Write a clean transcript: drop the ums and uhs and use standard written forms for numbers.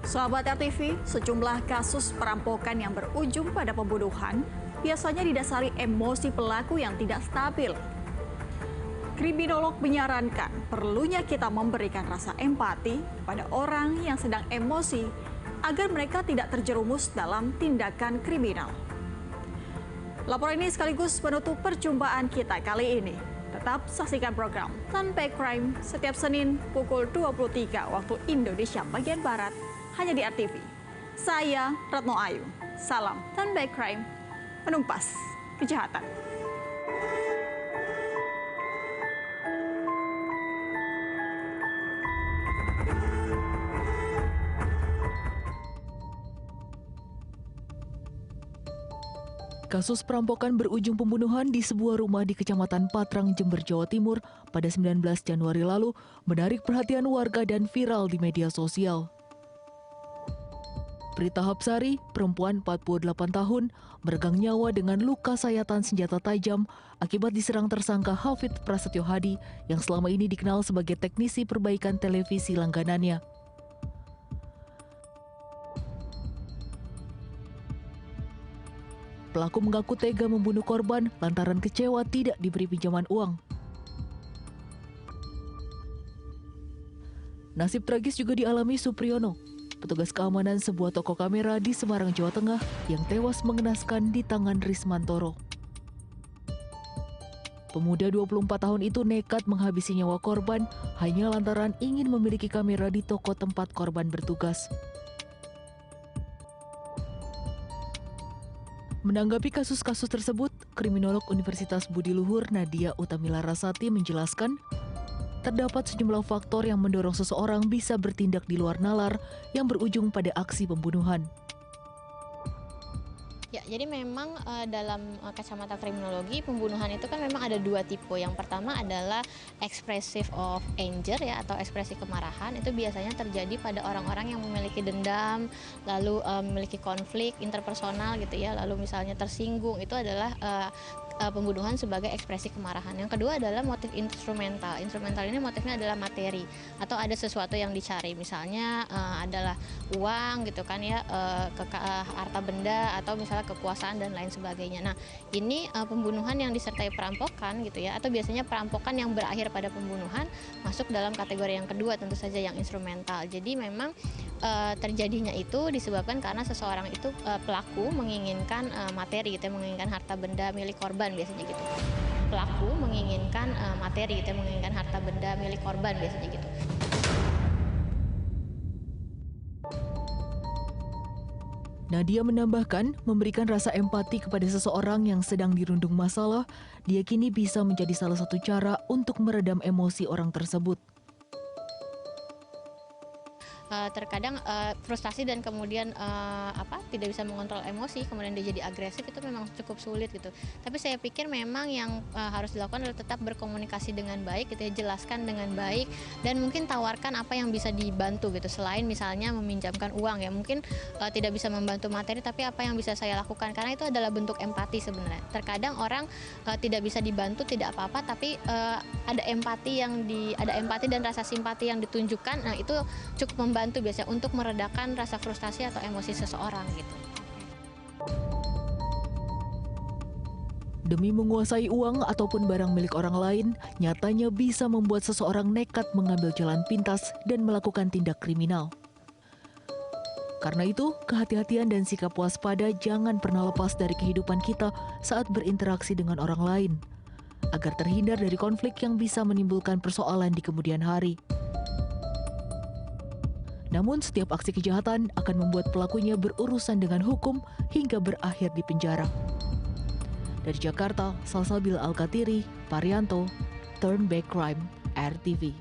Sahabat RTV, sejumlah kasus perampokan yang berujung pada pembunuhan biasanya didasari emosi pelaku yang tidak stabil. Kriminolog menyarankan perlunya kita memberikan rasa empati pada orang yang sedang emosi agar mereka tidak terjerumus dalam tindakan kriminal. Laporan ini sekaligus menutup perjumpaan kita kali ini. Tetap saksikan program Tanpa Crime setiap Senin pukul 23 waktu Indonesia bagian Barat hanya di RTV. Saya Retno Ayu. Salam Tanpa Crime, menumpas kejahatan. Kasus perampokan berujung pembunuhan di sebuah rumah di Kecamatan Patrang, Jember, Jawa Timur pada 19 Januari lalu menarik perhatian warga dan viral di media sosial. Prita Hapsari, perempuan 48 tahun, meregang nyawa dengan luka sayatan senjata tajam akibat diserang tersangka Hafid Prasetyo Hadi yang selama ini dikenal sebagai teknisi perbaikan televisi langganannya. Pelaku mengaku tega membunuh korban lantaran kecewa tidak diberi pinjaman uang. Nasib tragis juga dialami Supriyono, petugas keamanan sebuah toko kamera di Semarang, Jawa Tengah yang tewas mengenaskan di tangan Rismantoro. Pemuda 24 tahun itu nekat menghabisi nyawa korban hanya lantaran ingin memiliki kamera di toko tempat korban bertugas. Menanggapi kasus-kasus tersebut, kriminolog Universitas Budi Luhur Nadia Utamila Rasati menjelaskan, terdapat sejumlah faktor yang mendorong seseorang bisa bertindak di luar nalar yang berujung pada aksi pembunuhan. Ya, jadi memang dalam kacamata kriminologi pembunuhan itu kan memang ada dua tipe. Yang pertama adalah expressive of anger ya, atau ekspresi kemarahan. Itu biasanya terjadi pada orang-orang yang memiliki dendam, lalu memiliki konflik interpersonal gitu ya, lalu misalnya tersinggung. Itu adalah pembunuhan sebagai ekspresi kemarahan. Yang kedua adalah motif instrumental. Instrumental ini motifnya adalah materi atau ada sesuatu yang dicari. Misalnya adalah uang gitu kan ya, harta benda atau misalnya kekuasaan dan lain sebagainya. Nah, ini pembunuhan yang disertai perampokan gitu ya, atau biasanya perampokan yang berakhir pada pembunuhan masuk dalam kategori yang kedua, tentu saja yang instrumental. Jadi memang terjadinya itu disebabkan karena seseorang itu pelaku menginginkan materi gitu ya, menginginkan harta benda milik korban biasanya gitu. Pelaku menginginkan materi gitu ya, menginginkan harta benda milik korban biasanya gitu. Nadia menambahkan, memberikan rasa empati kepada seseorang yang sedang dirundung masalah, diyakini bisa menjadi salah satu cara untuk meredam emosi orang tersebut. Terkadang frustasi dan kemudian tidak bisa mengontrol emosi, kemudian dia jadi agresif, itu memang cukup sulit gitu. Tapi saya pikir memang yang harus dilakukan adalah tetap berkomunikasi dengan baik gitu ya, jelaskan dengan baik dan mungkin tawarkan apa yang bisa dibantu gitu, selain misalnya meminjamkan uang ya, mungkin tidak bisa membantu materi, tapi apa yang bisa saya lakukan, karena itu adalah bentuk empati sebenarnya. Terkadang orang tidak bisa dibantu tidak apa-apa, tapi ada empati dan rasa simpati yang ditunjukkan, nah itu cukup membantu biasanya untuk meredakan rasa frustasi atau emosi seseorang gitu. Demi menguasai uang ataupun barang milik orang lain, nyatanya bisa membuat seseorang nekat mengambil jalan pintas dan melakukan tindak kriminal. Karena itu, kehati-hatian dan sikap waspada jangan pernah lepas dari kehidupan kita saat berinteraksi dengan orang lain, agar terhindar dari konflik yang bisa menimbulkan persoalan di kemudian hari. Namun setiap aksi kejahatan akan membuat pelakunya berurusan dengan hukum hingga berakhir di penjara. Dari Jakarta, Salsabil Alkatiri, Parianto, Turn Back Crime, RTV.